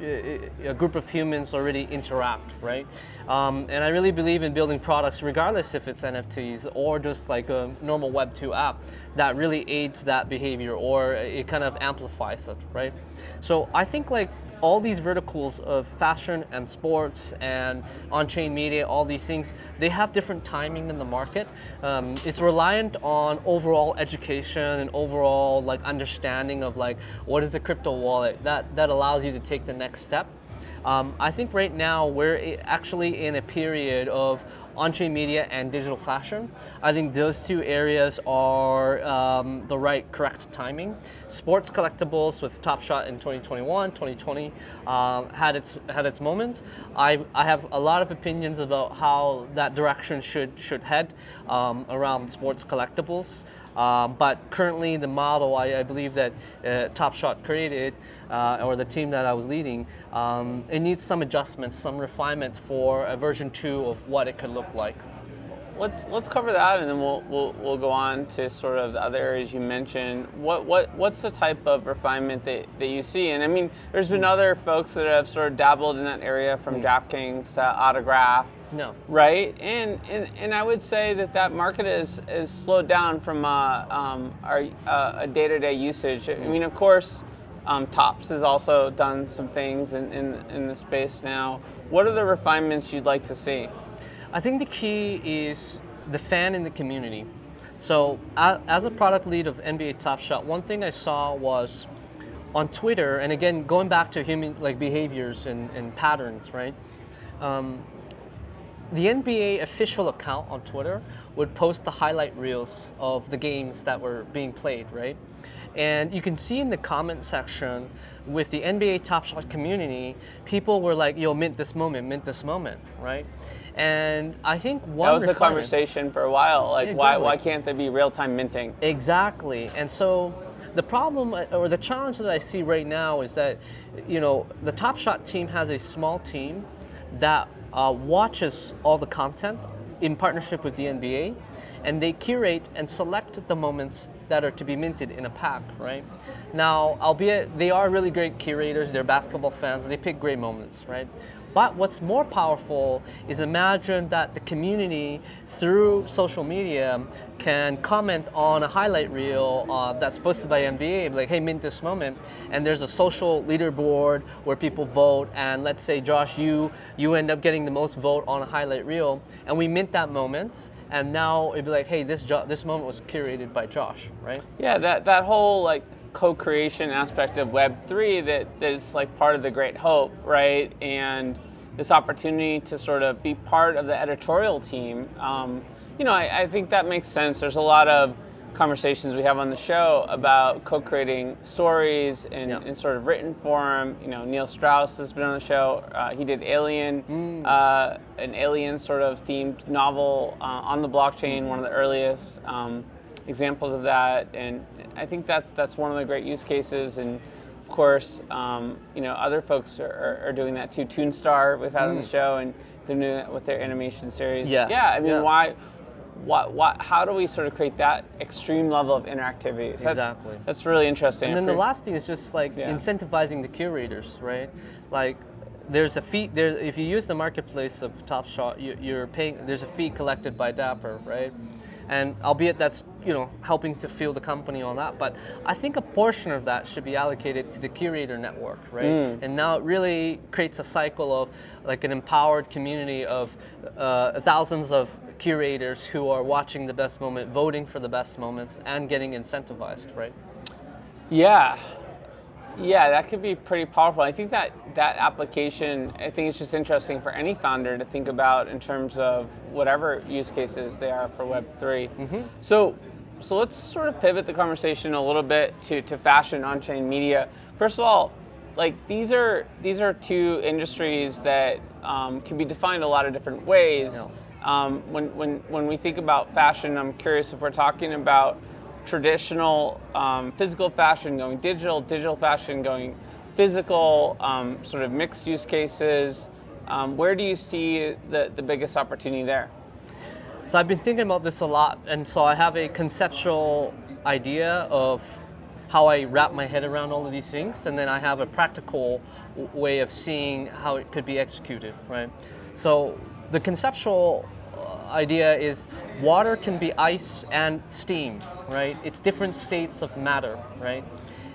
a group of humans already interact, right? And I really believe in building products, regardless if it's NFTs or just like a normal Web 2 app, that really aids that behavior, or it kind of amplifies it, right? So I think like all these verticals of fashion and sports and on-chain media, all these things, they have different timing in the market. It's reliant on overall education and overall like understanding of like, what is the crypto wallet that allows you to take the next step. I think right now we're actually in a period of on-chain media and digital fashion. I think those two areas are the correct timing. Sports collectibles with Top Shot in 2021, 2020 had its moment. I have a lot of opinions about how that direction should head around sports collectibles. But currently the model I believe that Top Shot created, or the team that I was leading, it needs some adjustments, some refinement for a version 2 of what it could look like. Let's cover that, and then we'll go on to sort of the other areas you mentioned. What's the type of refinement that you see? And I mean, there's been other folks that have sort of dabbled in that area, from DraftKings to Autograph. No. Right, and I would say that market is slowed down from our day-to-day usage. I mean, of course, Topps has also done some things in the space now. What are the refinements you'd like to see? I think the key is the fan in the community. So as a product lead of NBA Top Shot, one thing I saw was on Twitter, and again, going back to human like behaviors and patterns, right? The NBA official account on Twitter would post the highlight reels of the games that were being played, right? And you can see in the comment section with the NBA Top Shot community, people were like, yo, mint this moment, right? And I think that was the conversation for a while. Like, exactly. Why can't there be real-time minting? Exactly. And so the problem or the challenge that I see right now is that, the Top Shot team has a small team that watches all the content in partnership with the NBA, and they curate and select the moments that are to be minted in a pack, right? Now, albeit they are really great curators, they're basketball fans, they pick great moments, right? But what's more powerful is imagine that the community through social media can comment on a highlight reel that's posted by NBA, like, hey, mint this moment, and there's a social leaderboard where people vote, and let's say, Josh, you end up getting the most vote on a highlight reel, and we mint that moment, and now it'd be like, hey, this moment was curated by Josh, right? Yeah, that whole like co-creation aspect of Web3 that is like part of the great hope, right? And this opportunity to sort of be part of the editorial team, I think that makes sense. There's a lot of conversations we have on the show about co-creating stories in sort of written form. Neil Strauss has been on the show. He did Alien, an alien sort of themed novel on the blockchain, one of the earliest examples of that. And I think that's one of the great use cases. And of course, other folks are doing that too. Toonstar we've had on the show, and they're doing that with their animation series. Yeah. I mean, why? How do we sort of create that extreme level of interactivity? So Exactly. That's really interesting. And then the last thing is just like incentivizing the curators, right? Like there's a fee. If you use the marketplace of Top Shot, you're paying. There's a fee collected by Dapper, right? And albeit that's helping to fuel the company on that, but I think a portion of that should be allocated to the curator network, right? And now it really creates a cycle of like an empowered community of thousands of curators who are watching the best moment, voting for the best moments, and getting incentivized, right? Yeah, that could be pretty powerful. I think that application, I think it's just interesting for any founder to think about in terms of whatever use cases they are for Web3. So let's sort of pivot the conversation a little bit to fashion on-chain media. First of all, like these are two industries that can be defined a lot of different ways. When we think about fashion, I'm curious if we're talking about traditional physical fashion going digital fashion going physical, sort of mixed use cases. Where do you see the biggest opportunity there? So I've been thinking about this a lot, and so I have a conceptual idea of how I wrap my head around all of these things, and then I have a practical way of seeing how it could be executed, right? So the conceptual idea is water can be ice and steam, right? It's different states of matter, right?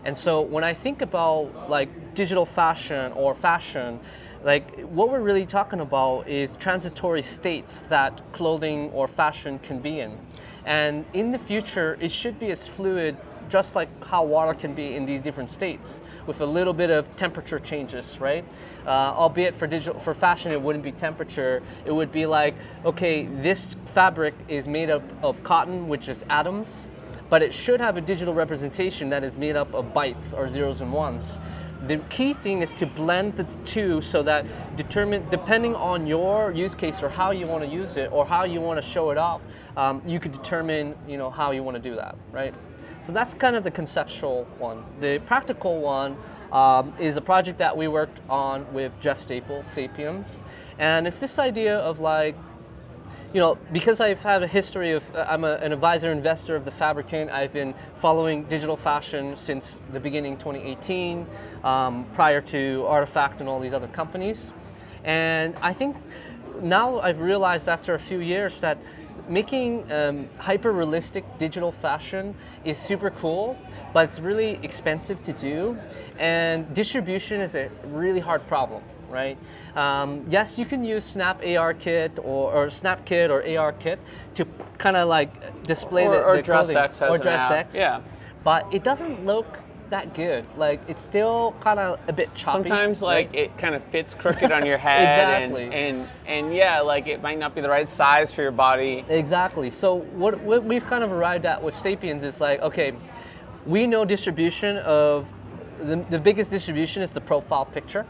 And so when I think about like digital fashion or fashion, like what we're really talking about is transitory states that clothing or fashion can be in. And in the future, it should be as fluid just like how water can be in these different states with a little bit of temperature changes, right? Albeit for fashion, it wouldn't be temperature. It would be like, okay, this fabric is made up of cotton, which is atoms, but it should have a digital representation that is made up of bytes or zeros and ones. The key thing is to blend the two so that depending on your use case or how you want to use it or how you want to show it off, you could determine, how you want to do that, right? So that's kind of the conceptual one. The practical one is a project that we worked on with Jeff Staple, SAPIENZ, and it's this idea of like, because I've had a history of, I'm an advisor investor of The Fabricant. I've been following digital fashion since the beginning 2018, prior to Artifact and all these other companies. And I think now I've realized after a few years that making hyper-realistic digital fashion is super cool, but it's really expensive to do, and distribution is a really hard problem, right? Yes, you can use Snap ARKit or SnapKit or ARKit to kind of like display the clothing. Or DressX. Yeah. But it doesn't look that good. Like it's still kind of a bit choppy. Sometimes like it kind of fits crooked on your head. Exactly. And yeah, like it might not be the right size for your body. Exactly. So what we've kind of arrived at with SAPIENZ is like, okay, we know distribution of the biggest distribution is the profile picture.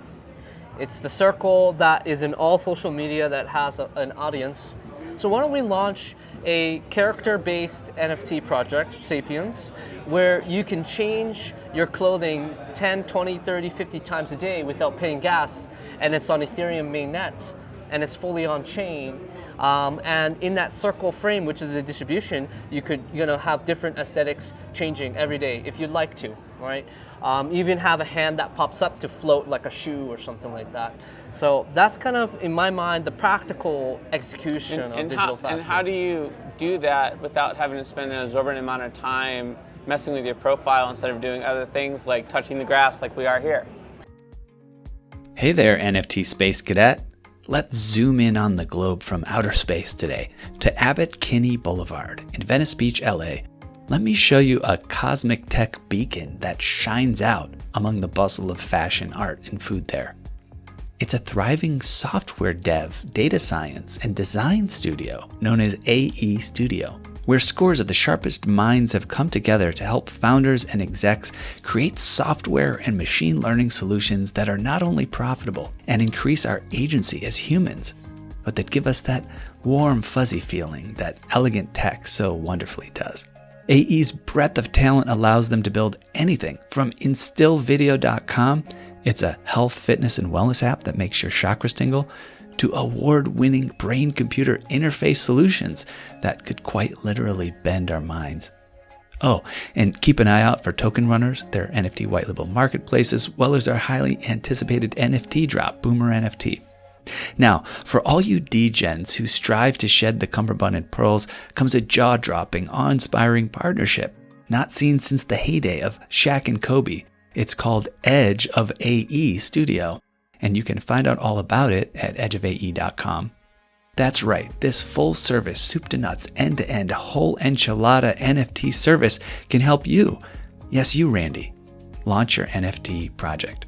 It's the circle that is in all social media that has an audience. So why don't we launch a character-based NFT project, SAPIENZ, where you can change your clothing 10, 20, 30, 50 times a day without paying gas, and it's on Ethereum mainnet, and it's fully on-chain. And in that circle frame, which is the distribution, you could have different aesthetics changing every day if you'd like to, right? Even have a hand that pops up to float like a shoe or something like that. So that's kind of, in my mind, the practical execution of digital fashion. And how do you do that without having to spend an exorbitant amount of time messing with your profile instead of doing other things like touching the grass like we are here? Hey there, NFT Space Cadet. Let's zoom in on the globe from outer space today to Abbot Kinney Boulevard in Venice Beach, LA. Let me show you a cosmic tech beacon that shines out among the bustle of fashion, art, and food there. It's a thriving software dev, data science, and design studio known as AE Studio, where scores of the sharpest minds have come together to help founders and execs create software and machine learning solutions that are not only profitable and increase our agency as humans, but that give us that warm, fuzzy feeling that elegant tech so wonderfully does. AE's breadth of talent allows them to build anything from instillvideo.com, it's a health, fitness, and wellness app that makes your chakras tingle, to award-winning brain-computer interface solutions that could quite literally bend our minds. Oh, and keep an eye out for Token Runners, their NFT white label marketplace, as well as our highly anticipated NFT drop, Boomer NFT. Now, for all you degens who strive to shed the cummerbund and pearls, comes a jaw-dropping, awe-inspiring partnership, not seen since the heyday of Shaq and Kobe. It's called Edge of AE Studio, and you can find out all about it at edgeofae.com. That's right, this full-service, soup-to-nuts, end-to-end, whole enchilada NFT service can help you, yes you Randy, launch your NFT project.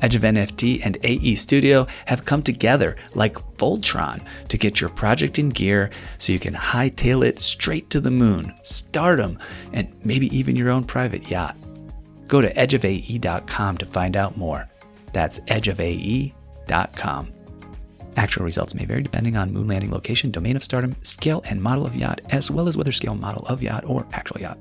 Edge of NFT and AE Studio have come together like Voltron to get your project in gear so you can hightail it straight to the moon, stardom, and maybe even your own private yacht. Go to edgeofae.com to find out more. That's edgeofae.com. Actual results may vary depending on moon landing location, domain of stardom, scale and model of yacht, as well as whether scale model of yacht or actual yacht.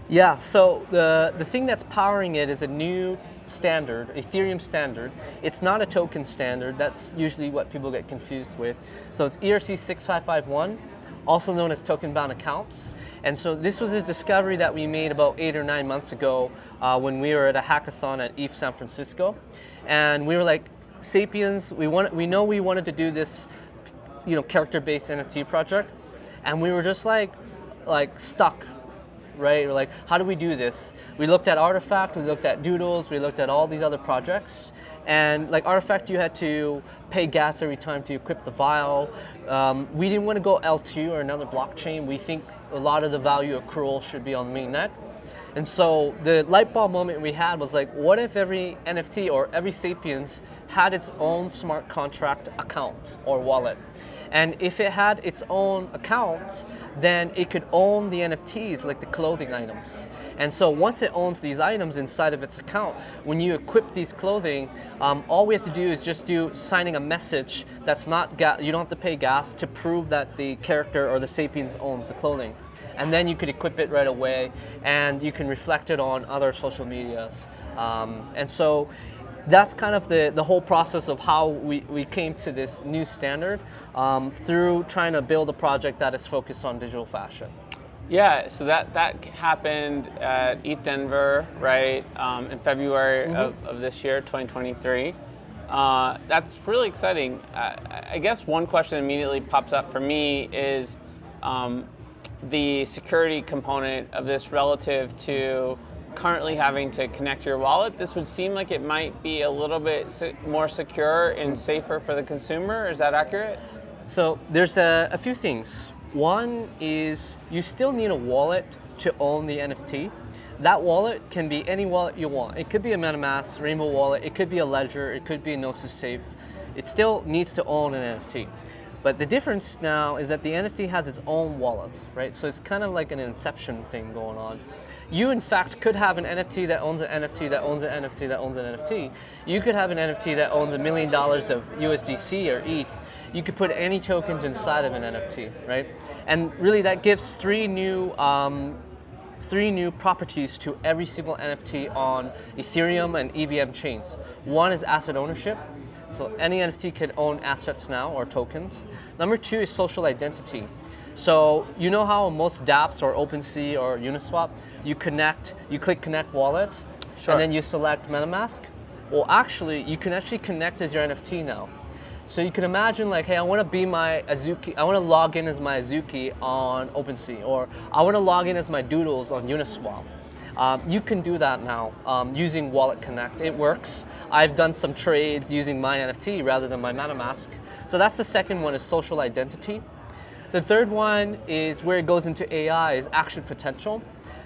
Yeah, so the thing that's powering it is a new standard, Ethereum standard. It's not a token standard. That's usually what people get confused with. So it's ERC 6551, also known as token-bound accounts. And so this was a discovery that we made about 8 or 9 months ago when we were at a hackathon at ETH San Francisco. And we were like, Sapiens, we know we wanted to do this, character-based NFT project. And we were just like stuck, right? We're like, how do we do this? We looked at Artifact, we looked at Doodles, we looked at all these other projects. And like Artifact, you had to pay gas every time to equip the vial. We didn't want to go L2 or another blockchain. We think a lot of the value accrual should be on mainnet. And so the light bulb moment we had was like, what if every NFT or every Sapiens had its own smart contract account or wallet? And if it had its own account, then it could own the NFTs, like the clothing items. And so once it owns these items inside of its account, when you equip these clothing, all we have to do is just signing a message that's not you don't have to pay gas to prove that the character or the Sapiens owns the clothing. And then you could equip it right away, and you can reflect it on other social medias. And so that's kind of the whole process of how we came to this new standard through trying to build a project that is focused on digital fashion. Yeah, so that happened at ETH Denver, right, in February of this year, 2023. That's really exciting. I guess one question immediately pops up for me is the security component of this relative to currently having to connect your wallet. This would seem like it might be a little bit more secure and safer for the consumer. Is that accurate? So there's a few things. One is you still need a wallet to own the NFT. That wallet can be any wallet you want. It could be a MetaMask, Rainbow Wallet, it could be a Ledger, it could be a Gnosis Safe. It still needs to own an NFT. But the difference now is that the NFT has its own wallet, right? So it's kind of like an inception thing going on. You, in fact, could have an NFT that owns an NFT that owns an NFT that owns an NFT. You could have an NFT that owns $1 million of USDC or ETH. You could put any tokens inside of an NFT, right? And really that gives three new properties to every single NFT on Ethereum and EVM chains. One is asset ownership. So any NFT can own assets now or tokens. Number 2 is social identity. So you know how most dApps or OpenSea or Uniswap, you click connect wallet, Sure. and then you select MetaMask? Well, actually, you can actually connect as your NFT now. So you can imagine like, hey, I want to be my Azuki, I want to log in as my Azuki on OpenSea, or I want to log in as my Doodles on Uniswap. You can do that now using Wallet Connect. It works. I've done some trades using my NFT rather than my MetaMask. So that's the second one, is social identity. The third one is where it goes into AI, is action potential.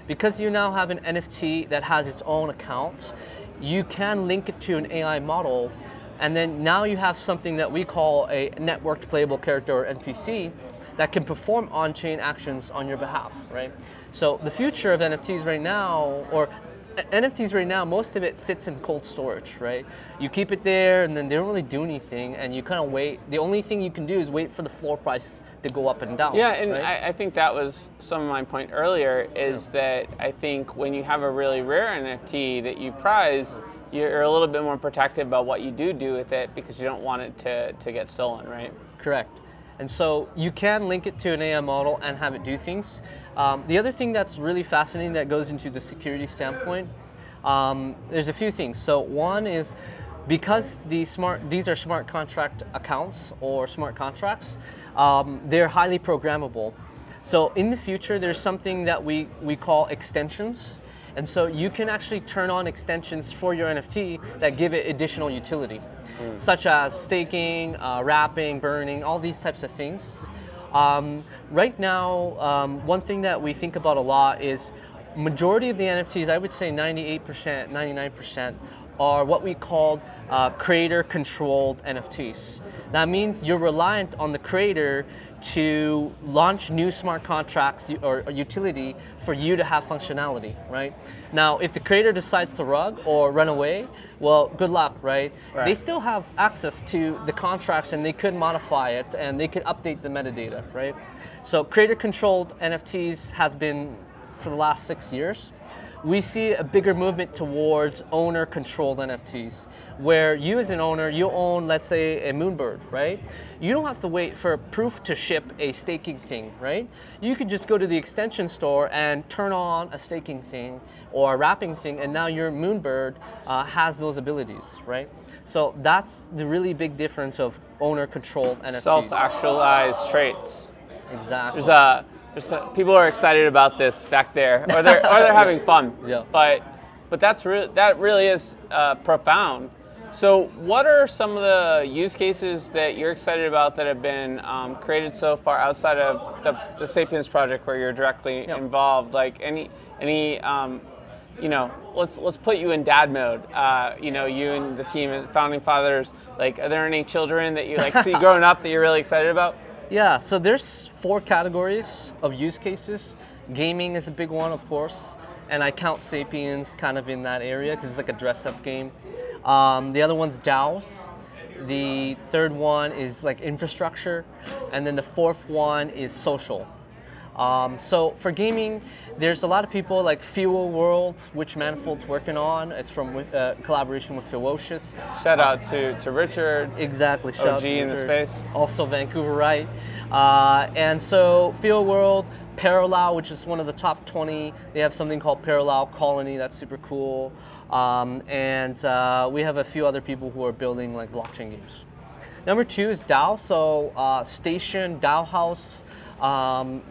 Because you now have an NFT that has its own account, you can link it to an AI model, and then now you have something that we call a networked playable character, or NPC, that can perform on-chain actions on your behalf, right? So the future of NFTs right now, most of it sits in cold storage, right? You keep it there and then they don't really do anything, and you kind of wait. The only thing you can do is wait for the floor price to go up and down. Yeah, and right? I think that was some of my point earlier, is that I think when you have a really rare NFT that you prize, you're a little bit more protective about what you do with it, because you don't want it to get stolen, right? Correct. And so you can link it to an AI model and have it do things. The other thing that's really fascinating that goes into the security standpoint, there's a few things. So one is, because these are smart contract accounts or smart contracts, they're highly programmable. So in the future, there's something that we call extensions. And so you can actually turn on extensions for your NFT that give it additional utility, such as staking, wrapping, burning, all these types of things. Right now, one thing that we think about a lot is majority of the NFTs, I would say 98%, 99%, are what we call creator-controlled NFTs. That means you're reliant on the creator to launch new smart contracts or utility for you to have functionality, right? Now, if the creator decides to rug or run away, well, good luck, right? They still have access to the contracts, and they could modify it, and they could update the metadata, right? So creator-controlled NFTs has been for the last 6 years. We see a bigger movement towards owner-controlled NFTs, where you as an owner, you own, let's say, a Moonbird, right? You don't have to wait for proof to ship a staking thing, right? You could just go to the extension store and turn on a staking thing or a wrapping thing, and now your Moonbird has those abilities, right? So that's the really big difference of owner-controlled NFTs. Self-actualized traits. Exactly. People are excited about this back there, or they're having fun. Yeah. But that really is profound. So, what are some of the use cases that you're excited about that have been created so far outside of the SAPIENZ project, where you're directly involved? Like any let's put you in dad mode. You and the team and founding fathers. Like, are there any children that you see growing up that you're really excited about? Yeah, so there's 4 categories of use cases. Gaming is a big one, of course, and I count SAPIENZ kind of in that area because it's like a dress-up game. The other one's DAOs. The third one is like infrastructure, and then the fourth one is social. So for gaming, there's a lot of people like Fuel World, which Manifold's working on. It's from collaboration with Ferocious. Shout out to Richard. Exactly. Shout OG in the space. Also Vancouverite. And so Fuel World, Parallel, which is one of the top 20. They have something called Parallel Colony. That's super cool. And we have a few other people who are building like blockchain games. Number 2 is DAO. So Station, DAO House,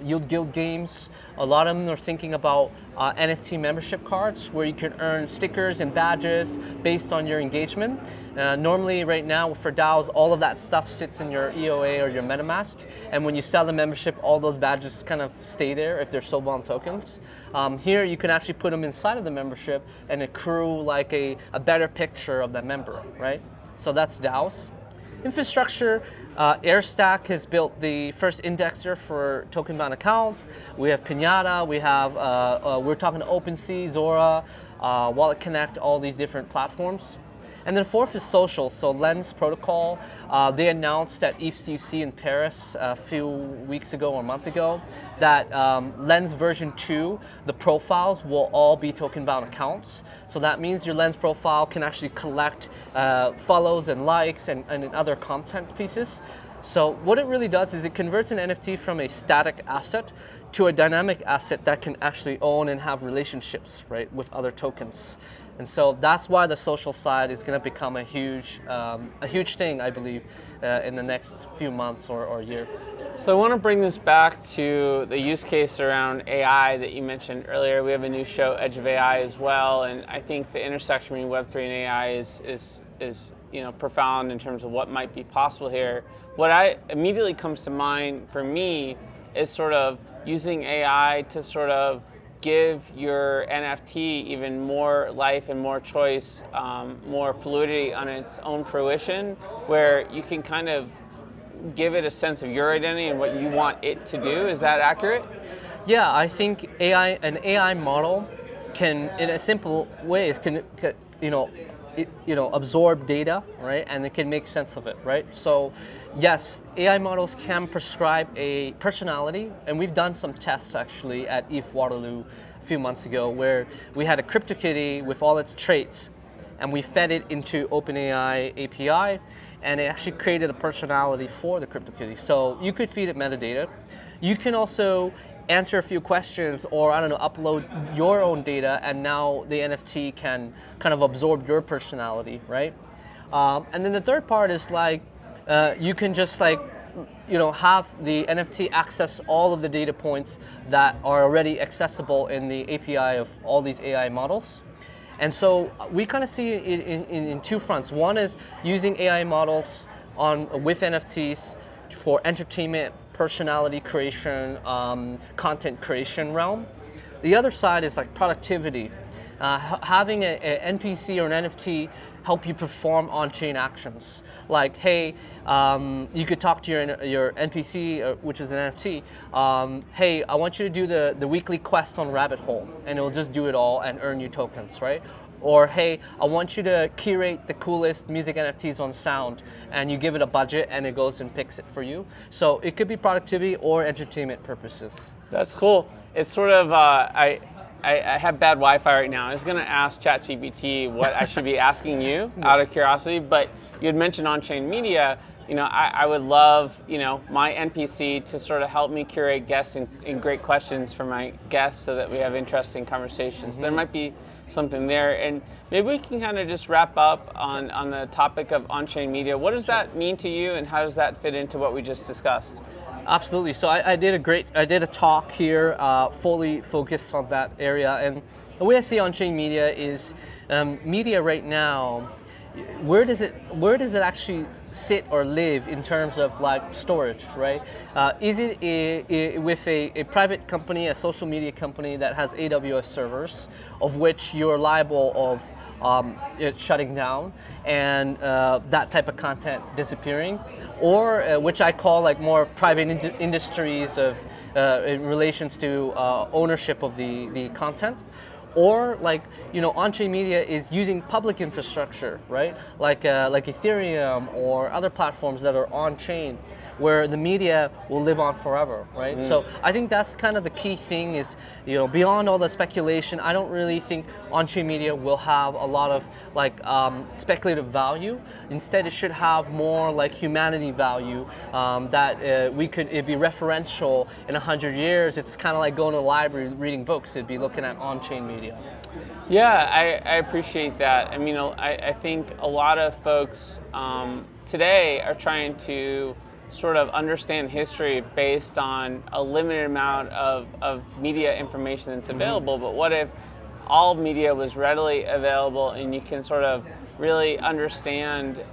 Yield Guild Games. A lot of them are thinking about NFT membership cards where you can earn stickers and badges based on your engagement. Normally right now for DAOs, all of that stuff sits in your EOA or your MetaMask, and when you sell the membership, all those badges kind of stay there if they're soul-bound tokens. Here you can actually put them inside of the membership and accrue like a better picture of that member, right? So that's DAOs. Infrastructure, Airstack has built the first indexer for token-bound accounts. We have Pinata, we have, we're talking to OpenSea, Zora, Wallet Connect, all these different platforms. And then fourth is social. So Lens Protocol, they announced at EFCC in Paris a few weeks ago or a month ago that Lens version 2, the profiles will all be token-bound accounts. So that means your Lens profile can actually collect follows and likes and other content pieces. So what it really does is it converts an NFT from a static asset to a dynamic asset that can actually own and have relationships, right, with other tokens. And so that's why the social side is going to become a huge thing, I believe, in the next few months or year. So I want to bring this back to the use case around AI that you mentioned earlier. We have a new show, Edge of AI, as well, and I think the intersection between Web3 and AI is profound in terms of what might be possible here. What immediately comes to mind for me is sort of using AI to sort of give your NFT even more life and more choice, more fluidity on its own fruition, where you can kind of give it a sense of your identity and what you want it to do. Is that accurate? Yeah, I think an AI model can, in a simple way, absorb data, right, and it can make sense of it, right? So, yes, AI models can prescribe a personality, and we've done some tests actually at ETH Waterloo a few months ago, where we had a CryptoKitty with all its traits, and we fed it into OpenAI API, and it actually created a personality for the CryptoKitty. So you could feed it metadata. You can also answer a few questions or, upload your own data, and now the NFT can kind of absorb your personality, right? And then the third part is you can just have the NFT access all of the data points that are already accessible in the API of all these AI models. And so we kind of see it in two fronts. One is using AI models with NFTs for entertainment, personality creation, content creation realm. The other side is like productivity. Having an NPC or an NFT help you perform on-chain actions. Like, hey, you could talk to your NPC, which is an NFT. Hey, I want you to do the weekly quest on Rabbit Hole, and it'll just do it all and earn you tokens, right? Or, hey, I want you to curate the coolest music NFTs on Sound, and you give it a budget and it goes and picks it for you. So it could be productivity or entertainment purposes. That's cool. It's sort of, I have bad Wi-Fi right now. I was going to ask ChatGPT what I should be asking you out of curiosity, but you had mentioned on-chain media. I would love, my NPC to sort of help me curate guests and great questions for my guests so that we have interesting conversations. Mm-hmm. There might be something there. And maybe we can kind of just wrap up on the topic of on-chain media. What does that mean to you, and how does that fit into what we just discussed? Absolutely. So I did a talk here fully focused on that area. And the way I see on-chain media is media right now, where does it actually sit or live in terms of like storage, right? Is it with a private company, a social media company that has AWS servers, of which you're liable of it shutting down and that type of content disappearing, or which I call like more private industries of in relations to ownership of the content? Or on-chain media is using public infrastructure, right? Like Ethereum or other platforms that are on-chain, where the media will live on forever, right? Mm. So I think that's kind of the key thing is, beyond all the speculation, I don't really think on-chain media will have a lot of speculative value. Instead, it should have more like humanity value, that it'd be referential in 100 years. It's kind of like going to the library reading books. It'd be looking at on-chain media. Yeah, I appreciate that. I mean, I think a lot of folks today are trying to sort of understand history based on a limited amount of media information that's available. Mm-hmm. But what if all media was readily available and you can sort of really understand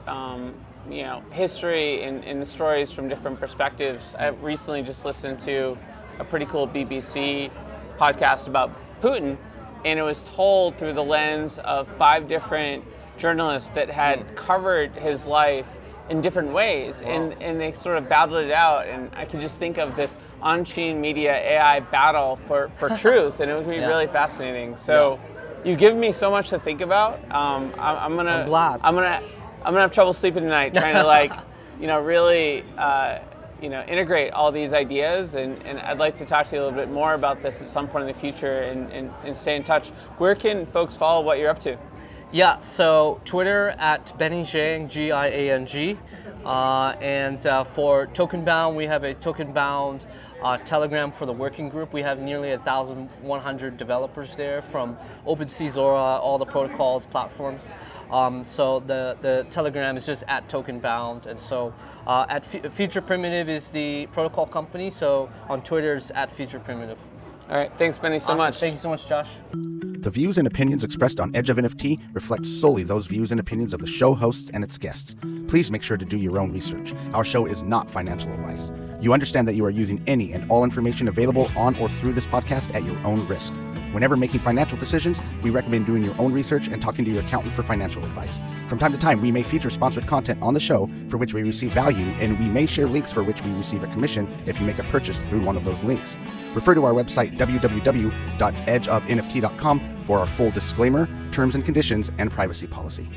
history and the stories from different perspectives? I recently just listened to a pretty cool BBC podcast about Putin, and it was told through the lens of 5 different journalists that had covered his life in different ways. Wow. And they sort of battled it out, and I could just think of this on-chain media AI battle for truth, and it would be really fascinating. So You've given me so much to think about. I'm glad. gonna have trouble sleeping tonight trying to like, really, integrate all these ideas. And I'd like to talk to you a little bit more about this at some point in the future and stay in touch. Where can folks follow what you're up to? Yeah, so Twitter at Benny Giang, Giang. And for Tokenbound, we have a Tokenbound Telegram for the working group. We have nearly 1,100 developers there from OpenSea, Zora, all the protocols, platforms. So the Telegram is just at Tokenbound. And so at Future Primitive is the protocol company. So on Twitter it's at Future Primitive. All right, thanks Benny so much. Thank you so much, Josh. The views and opinions expressed on Edge of NFT reflect solely those views and opinions of the show hosts and its guests. Please make sure to do your own research. Our show is not financial advice. You understand that you are using any and all information available on or through this podcast at your own risk. Whenever making financial decisions, we recommend doing your own research and talking to your accountant for financial advice. From time to time, we may feature sponsored content on the show for which we receive value, and we may share links for which we receive a commission if you make a purchase through one of those links. Refer to our website, www.edgeofnft.com, for our full disclaimer, terms and conditions, and privacy policy.